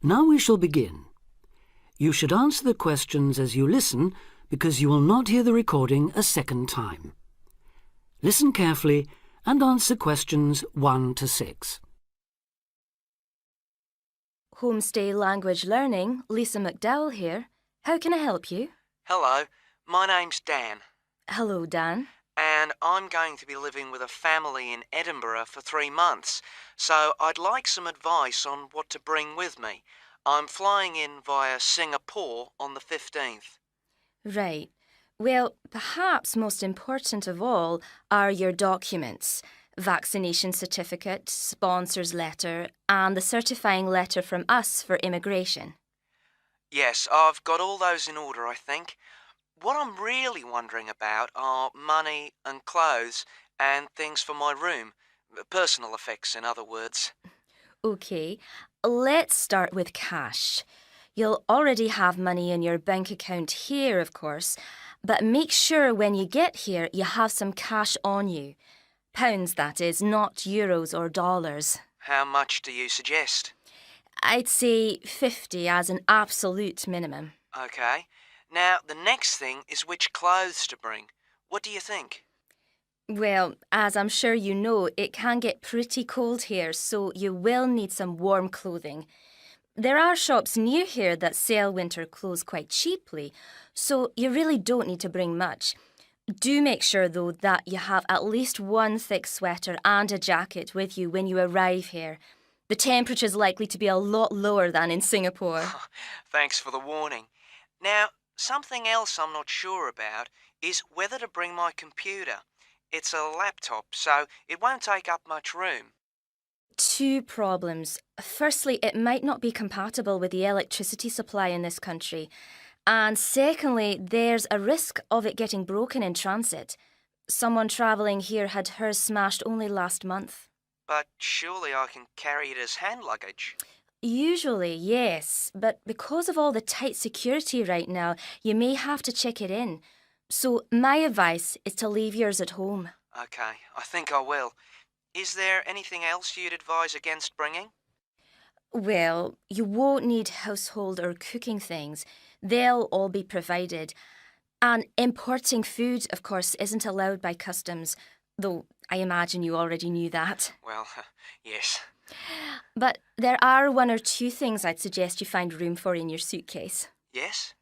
Now we shall begin. You should answer the questions as you listen because you will not hear the recording a second time. Listen carefully and answer questions 1 to 6. Homestay Language Learning, Lisa McDowell here. How can I help you? Hello, my name's Dan, Hello, Dan. and I'm going to be living with a family in Edinburgh for 3 months, so I'd like some advice on what to bring with me. I'm flying in via Singapore on the 15th. Right. Well, perhaps most important of all are your documents. Vaccination certificate, sponsor's letter, and the certifying letter from us for immigration. Yes, I've got all those in order, I think. What I'm really wondering about are money and clothes and things for my room. Personal effects, in other words. OK, let's start with cash. You'll already have money in your bank account here, of course, but make sure when you get here you have some cash on you. Pounds, that is, not euros or dollars. How much do you suggest? I'd say 50 as an absolute minimum. Okay. Now, the next thing is which clothes to bring. What do you think? Well, as I'm sure you know, it can get pretty cold here, so you will need some warm clothing. There are shops near here that sell winter clothes quite cheaply, so you really don't need to bring much. Do make sure, though, that you have at least one thick sweater and a jacket with you when you arrive here. The temperature's likely to be a lot lower than in Singapore. Thanks for the warning. Now, something else I'm not sure about is whether to bring my computer. It's a laptop, so it won't take up much room. 2 problems. Firstly, it might not be compatible with the electricity supply in this country. And secondly, there's a risk of it getting broken in transit. Someone travelling here had hers smashed only last month. But surely I can carry it as hand luggage. Usually, yes, but because of all the tight security right now, you may have to check it in. So my advice is to leave yours at home. Okay, I think I will. Is there anything else you'd advise against bringing? Well, you won't need household or cooking things. They'll all be provided. And importing food, of course, isn't allowed by customs, though I imagine you already knew that. Well, yes. But there are 1 or 2 things I'd suggest you find room for in your suitcase. Yes?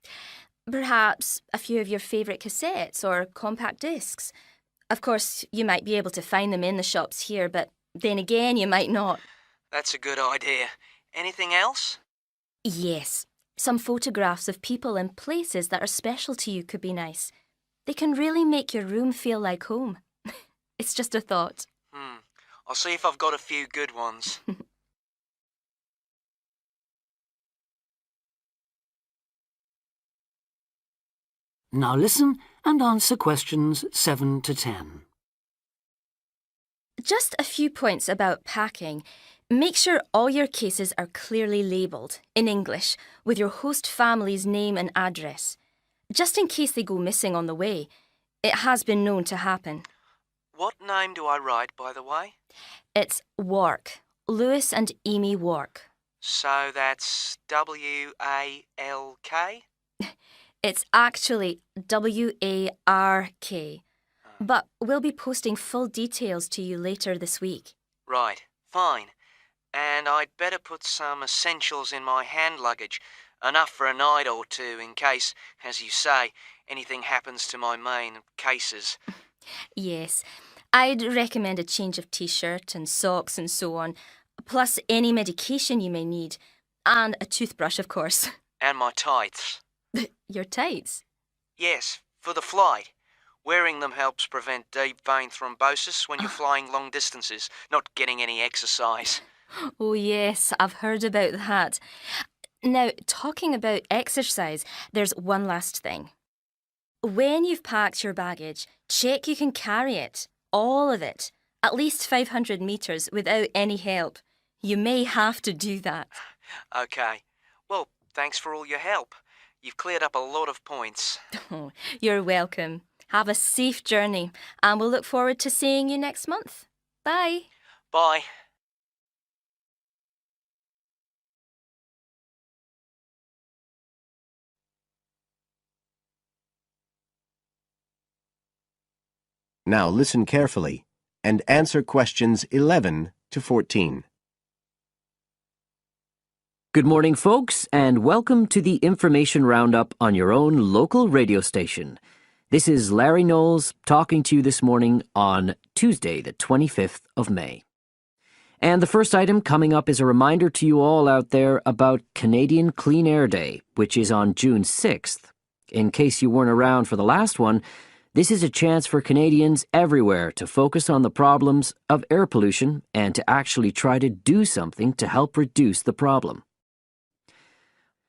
Perhaps a few of your favourite cassettes or compact discs. Of course, you might be able to find them in the shops here, but then again, you might not. That's a good idea. Anything else? Yes, some photographs of people and places that are special to you could be nice. They can really make your room feel like home. It's just a thought. I'll see if I've got a few good ones. Now listen and answer questions 7 to 10. Just a few points about packing. Make sure all your cases are clearly labelled, in English, with your host family's name and address. Just in case they go missing on the way. It has been known to happen. What name do I write, by the way? It's Wark. Lewis and Amy Wark. So that's W-A-L-K? It's actually W-A-R-K. But we'll be posting full details to you later this week. Right, fine. And I'd better put some essentials in my hand luggage, enough for a night or two in case, as you say, anything happens to my main cases. Yes, I'd recommend a change of t-shirt and socks and so on, plus any medication you may need, and a toothbrush, of course. And my tights. Your tights? Yes, for the flight. Wearing them helps prevent deep vein thrombosis when you're flying long distances, not getting any exercise. Oh yes, I've heard about that. Now, talking about exercise, there's one last thing. When you've packed your baggage, check you can carry it, all of it, at least 500 metres without any help. You may have to do that. Okay. Well, thanks for all your help. You've cleared up a lot of points. Oh, you're welcome. Have a safe journey, and we'll look forward to seeing you next month. Bye. Bye. Now listen carefully and answer questions 11 to 14. Good morning, folks, and welcome to the information roundup on your own local radio station. This is Larry Knowles talking to you this morning on Tuesday, the 25th of May. And the first item coming up is a reminder to you all out there about Canadian Clean Air Day, which is on June 6th. In case you weren't around for the last one, this is a chance for Canadians everywhere to focus on the problems of air pollution and to actually try to do something to help reduce the problem.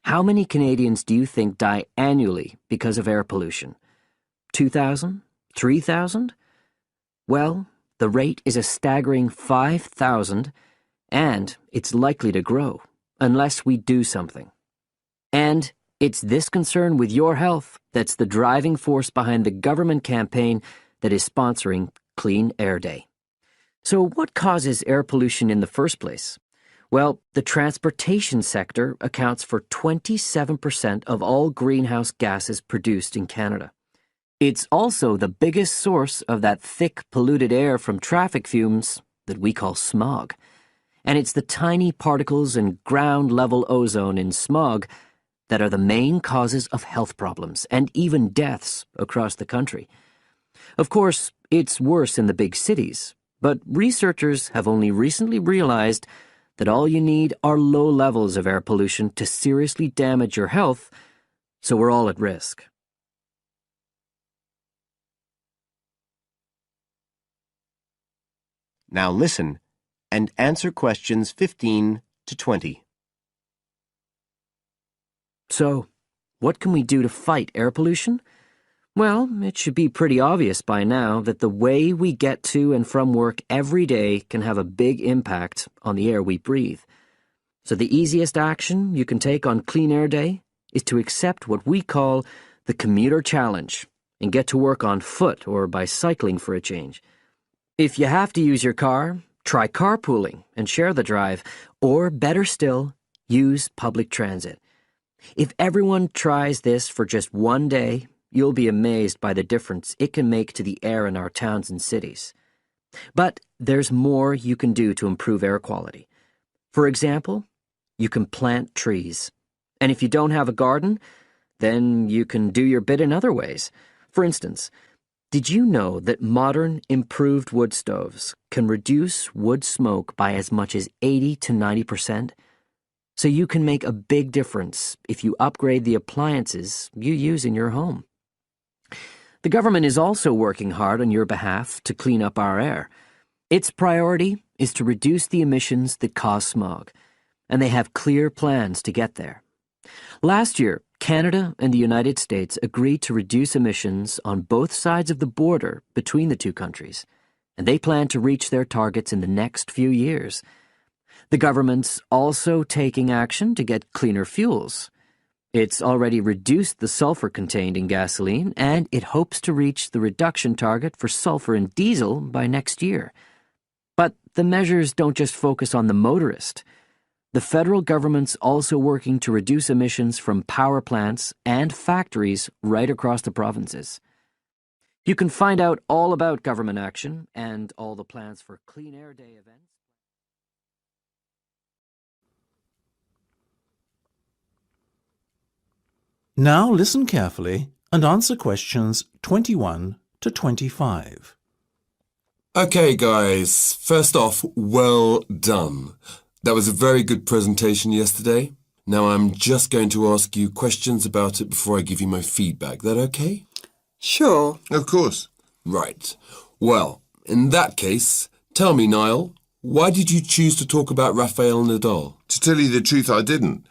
How many Canadians do you think die annually because of air pollution? 2,000? 3,000? Well, the rate is a staggering 5,000, and it's likely to grow unless we do something. And it's this concern with your health that's the driving force behind the government campaign that is sponsoring Clean Air Day. So what causes air pollution in the first place? Well, the transportation sector accounts for 27% of all greenhouse gases produced in Canada. It's also the biggest source of that thick, polluted air from traffic fumes that we call smog. And it's the tiny particles and ground-level ozone in smog that are the main causes of health problems and even deaths across the country. Of course, it's worse in the big cities, but researchers have only recently realized that all you need are low levels of air pollution to seriously damage your health, so we're all at risk. Now listen and answer questions 15 to 20. So, what can we do to fight air pollution? Well, it should be pretty obvious by now that the way we get to and from work every day can have a big impact on the air we breathe. So the easiest action you can take on Clean Air Day is to accept what we call the commuter challenge and get to work on foot or by cycling for a change. If you have to use your car, try carpooling and share the drive, or better still, use public transit. If everyone tries this for just one day, you'll be amazed by the difference it can make to the air in our towns and cities. But there's more you can do to improve air quality. For example, you can plant trees. And if you don't have a garden, then you can do your bit in other ways. For instance, did you know that modern, improved wood stoves can reduce wood smoke by as much as 80 to 90%? So you can make a big difference if you upgrade the appliances you use in your home. The government is also working hard on your behalf to clean up our air. Its priority is to reduce the emissions that cause smog, and they have clear plans to get there. Last year, Canada and the United States agreed to reduce emissions on both sides of the border between the two countries, and they plan to reach their targets in the next few years. The government's also taking action to get cleaner fuels. It's already reduced the sulfur contained in gasoline, and it hopes to reach the reduction target for sulfur in diesel by next year. But the measures don't just focus on the motorist. The federal government's also working to reduce emissions from power plants and factories right across the provinces. You can find out all about government action and all the plans for Clean Air Day events. Now listen carefully and answer questions 21 to 25. Okay, guys. First off, well done. That was a very good presentation yesterday. Now I'm just going to ask you questions about it before I give you my feedback. That okay? Sure. Of course. Right. Well, in that case, tell me, Niall, why did you choose to talk about Rafael Nadal? To tell you the truth, I didn't.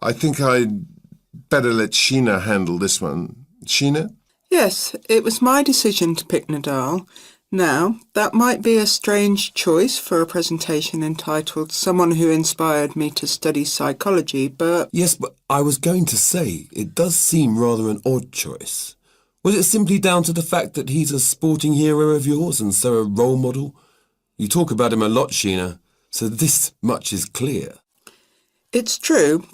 I think I'd better let Sheena handle this one. Sheena? Yes, it was my decision to pick Nadal. Now, that might be a strange choice for a presentation entitled Someone Who Inspired Me to Study Psychology, but... Yes, but I was going to say, it does seem rather an odd choice. Was it simply down to the fact that he's a sporting hero of yours and so a role model? You talk about him a lot, Sheena, so this much is clear. It's true.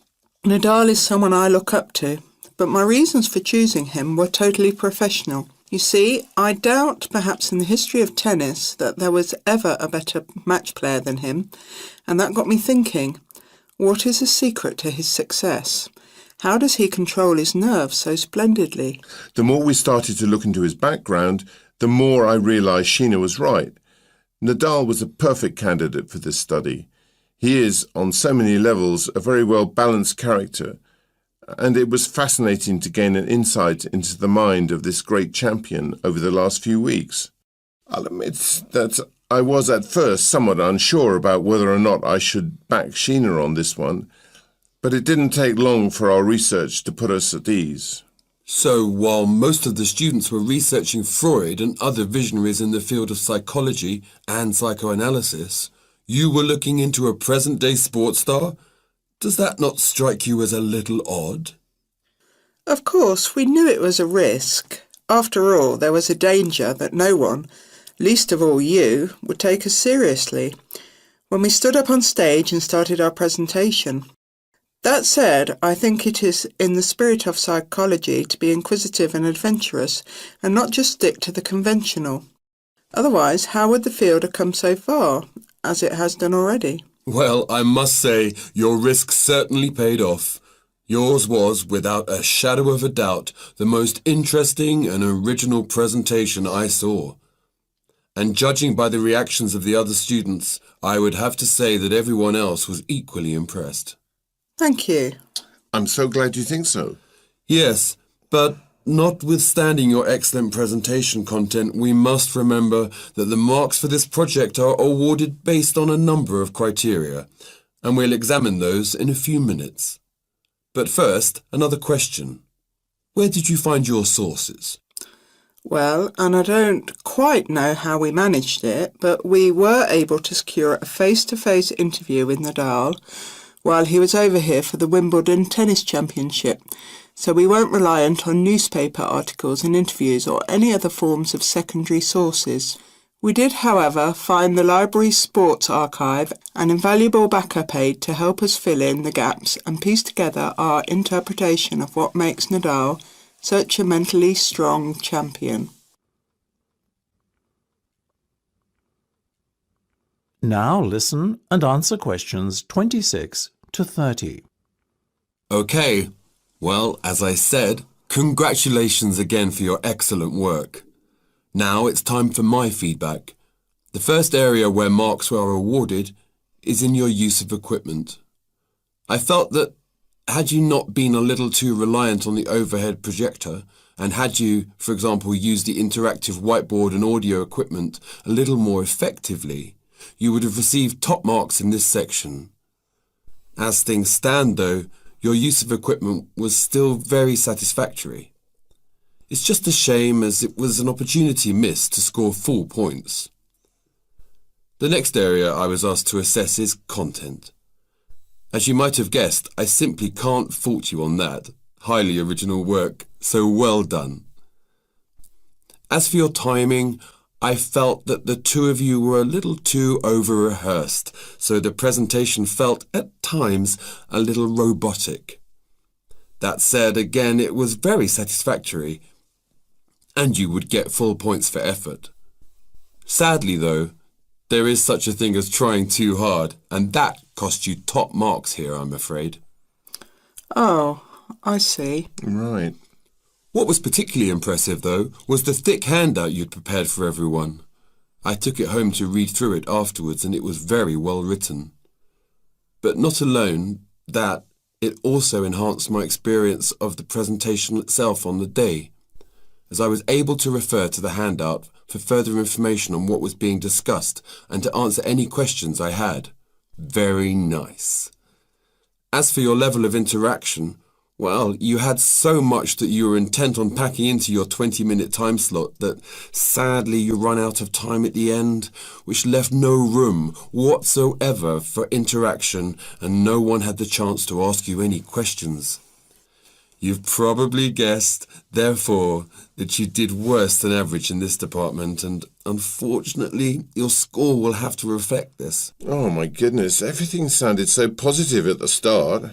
Nadal is someone I look up to, but my reasons for choosing him were totally professional. You see, I doubt perhaps in the history of tennis that there was ever a better match player than him, and that got me thinking, what is the secret to his success? How does he control his nerves so splendidly? The more we started to look into his background, the more I realised Sheena was right. Nadal was a perfect candidate for this study. He is, on so many levels, a very well-balanced character, and it was fascinating to gain an insight into the mind of this great champion over the last few weeks. I'll admit that I was at first somewhat unsure about whether or not I should back Sheena on this one, but it didn't take long for our research to put us at ease. So, while most of the students were researching Freud and other visionaries in the field of psychology and psychoanalysis, you were looking into a present-day sports star? Does that not strike you as a little odd? Of course, we knew it was a risk. After all, there was a danger that no one, least of all you, would take us seriously when we stood up on stage and started our presentation. That said, I think it is in the spirit of psychology to be inquisitive and adventurous and not just stick to the conventional. Otherwise, how would the field have come so far, as it has done already? Well, I must say, your risk certainly paid off. Yours was, without a shadow of a doubt, the most interesting and original presentation I saw. And judging by the reactions of the other students, I would have to say that everyone else was equally impressed. Thank you. I'm so glad you think so. Yes, but notwithstanding your excellent presentation content, we must remember that the marks for this project are awarded based on a number of criteria, and we'll examine those in a few minutes. But first, another question. Where did you find your sources? Well, and I don't quite know how we managed it, but we were able to secure a face-to-face interview with Nadal while he was over here for the Wimbledon Tennis Championship, so we weren't reliant on newspaper articles and interviews or any other forms of secondary sources. We did, however, find the library's sports archive an invaluable backup aid to help us fill in the gaps and piece together our interpretation of what makes Nadal such a mentally strong champion. Now listen and answer questions 26 to 30. Okay, well, as I said, congratulations again for your excellent work. Now it's time for my feedback. The first area where marks were awarded is in your use of equipment. I felt that had you not been a little too reliant on the overhead projector, and had you, for example, used the interactive whiteboard and audio equipment a little more effectively, you would have received top marks in this section. As things stand, though, your use of equipment was still very satisfactory. It's just a shame as it was an opportunity missed to score full points. The next area I was asked to assess is content. As you might have guessed, I simply can't fault you on that. Highly original work, so well done. As for your timing, I felt that the two of you were a little too over-rehearsed, so the presentation felt, at times, a little robotic. That said, again, it was very satisfactory, and you would get full points for effort. Sadly, though, there is such a thing as trying too hard, and that cost you top marks here, I'm afraid. Oh, I see. Right. What was particularly impressive, though, was the thick handout you'd prepared for everyone. I took it home to read through it afterwards, and it was very well written. But not alone that, it also enhanced my experience of the presentation itself on the day, as I was able to refer to the handout for further information on what was being discussed and to answer any questions I had. Very nice. As for your level of interaction, well, you had so much that you were intent on packing into your 20-minute time slot that sadly you run out of time at the end, which left no room whatsoever for interaction and no one had the chance to ask you any questions. You've probably guessed, therefore, that you did worse than average in this department, and unfortunately, your score will have to reflect this. Oh, my goodness. Everything sounded so positive at the start.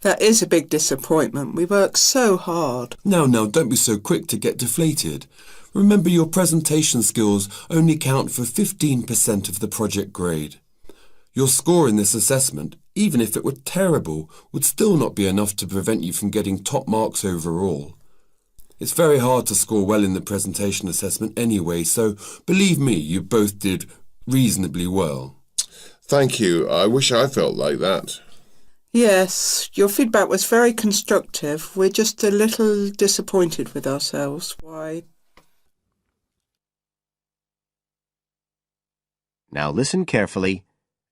That is a big disappointment. We work so hard. Now, don't be so quick to get deflated. Remember, your presentation skills only count for 15% of the project grade. Your score in this assessment, even if it were terrible, would still not be enough to prevent you from getting top marks overall. It's very hard to score well in the presentation assessment anyway, so believe me, you both did reasonably well. Thank you. I wish I felt like that. Yes, your feedback was very constructive. We're just a little disappointed with ourselves. Why? Now listen carefully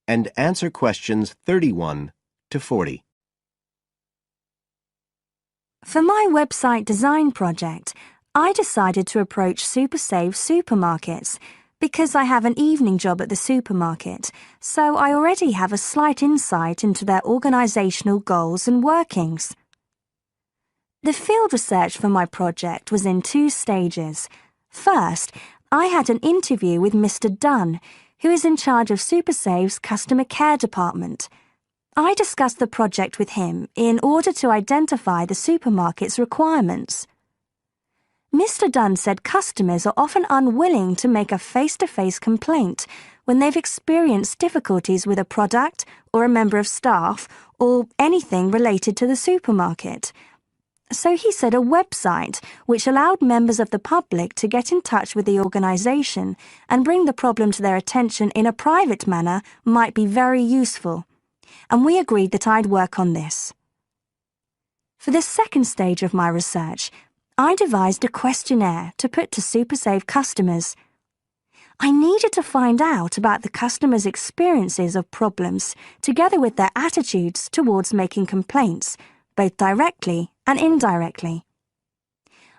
and answer questions 31 to 40. For my website design project, I decided to approach SuperSave supermarkets because I have an evening job at the supermarket, so I already have a slight insight into their organisational goals and workings. The field research for my project was in 2 stages. First, I had an interview with Mr. Dunn, who is in charge of SuperSave's customer care department. I discussed the project with him in order to identify the supermarket's requirements. Mr. Dunn said customers are often unwilling to make a face-to-face complaint when they've experienced difficulties with a product or a member of staff or anything related to the supermarket. So he said a website which allowed members of the public to get in touch with the organisation and bring the problem to their attention in a private manner might be very useful, and we agreed that I'd work on this. For the second stage of my research, I devised a questionnaire to put to SuperSave customers. I needed to find out about the customers' experiences of problems together with their attitudes towards making complaints, both directly and indirectly.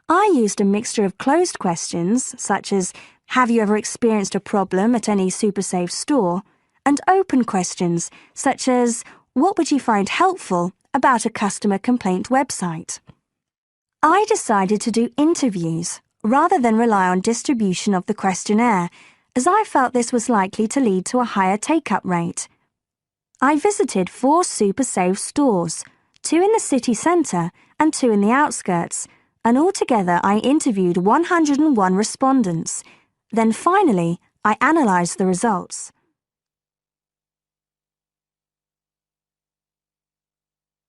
I used a mixture of closed questions, such as, have you ever experienced a problem at any SuperSave store? And open questions, such as, what would you find helpful about a customer complaint website? I decided to do interviews rather than rely on distribution of the questionnaire, as I felt this was likely to lead to a higher take-up rate. I visited 4 SuperSave stores, 2 in the city centre and 2 in the outskirts, and altogether I interviewed 101 respondents. Then finally, I analysed the results.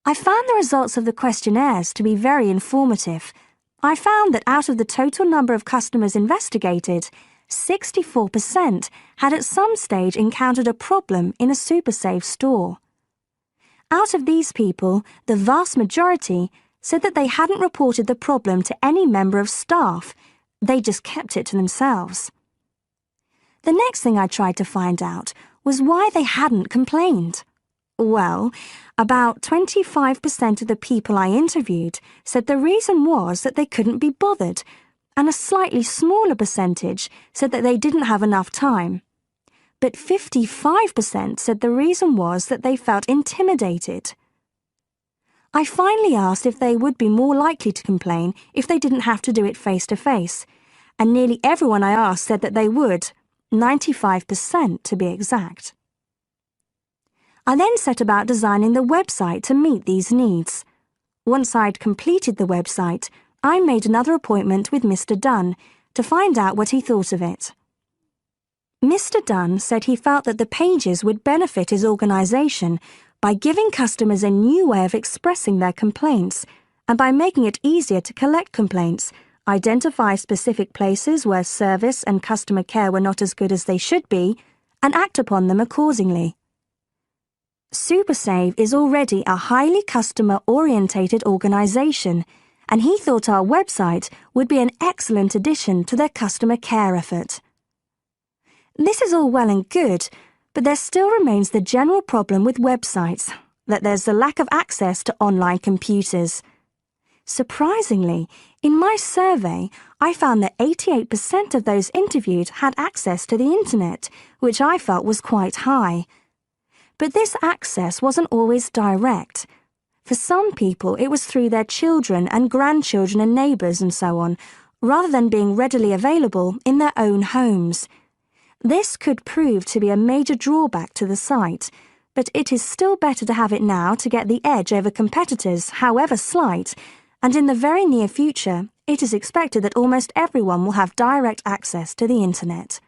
I found the results of the questionnaires to be very informative. I found that out of the total number of customers investigated, 64% had at some stage encountered a problem in a SuperSave store. Out of these people, the vast majority said that they hadn't reported the problem to any member of staff. They just kept it to themselves. The next thing I tried to find out was why they hadn't complained. Well, about 25% of the people I interviewed said the reason was that they couldn't be bothered, and a slightly smaller percentage said that they didn't have enough time. But 55% said the reason was that they felt intimidated. I finally asked if they would be more likely to complain if they didn't have to do it face-to-face, and nearly everyone I asked said that they would, 95% to be exact. I then set about designing the website to meet these needs. Once I'd completed the website, I made another appointment with Mr. Dunn to find out what he thought of it. Mr. Dunn said he felt that the pages would benefit his organisation by giving customers a new way of expressing their complaints and by making it easier to collect complaints, identify specific places where service and customer care were not as good as they should be, and act upon them accordingly. SuperSave is already a highly customer-orientated organisation, and he thought our website would be an excellent addition to their customer care effort. This is all well and good, but there still remains the general problem with websites, that there's a lack of access to online computers. Surprisingly, in my survey, I found that 88% of those interviewed had access to the internet, which I felt was quite high. But this access wasn't always direct. For some people, it was through their children and grandchildren and neighbours and so on, rather than being readily available in their own homes. This could prove to be a major drawback to the site, but it is still better to have it now to get the edge over competitors, however slight, and in the very near future, it is expected that almost everyone will have direct access to the internet.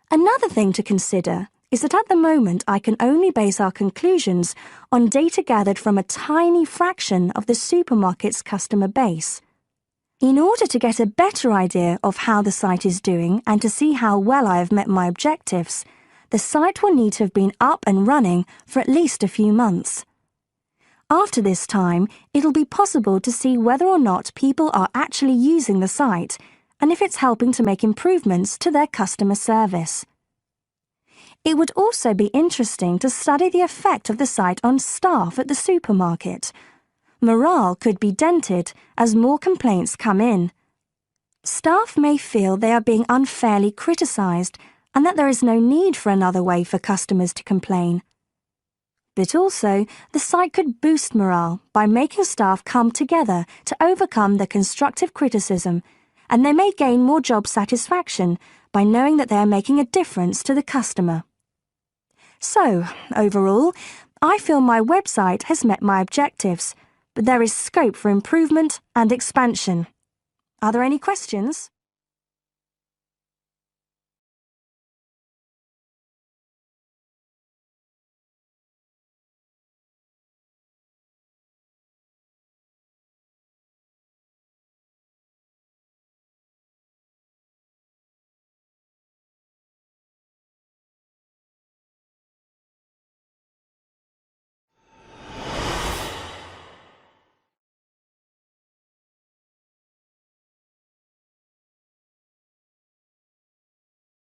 Another thing to consider is that at the moment I can only base our conclusions on data gathered from a tiny fraction of the supermarket's customer base. In order to get a better idea of how the site is doing and to see how well I have met my objectives, the site will need to have been up and running for at least a few months. After this time, it'll be possible to see whether or not people are actually using the site and if it's helping to make improvements to their customer service. It would also be interesting to study the effect of the site on staff at the supermarket. Morale could be dented as more complaints come in. Staff may feel they are being unfairly criticised and that there is no need for another way for customers to complain. But also, the site could boost morale by making staff come together to overcome the constructive criticism, and they may gain more job satisfaction by knowing that they are making a difference to the customer. So, overall, I feel my website has met my objectives, but there is scope for improvement and expansion. Are there any questions?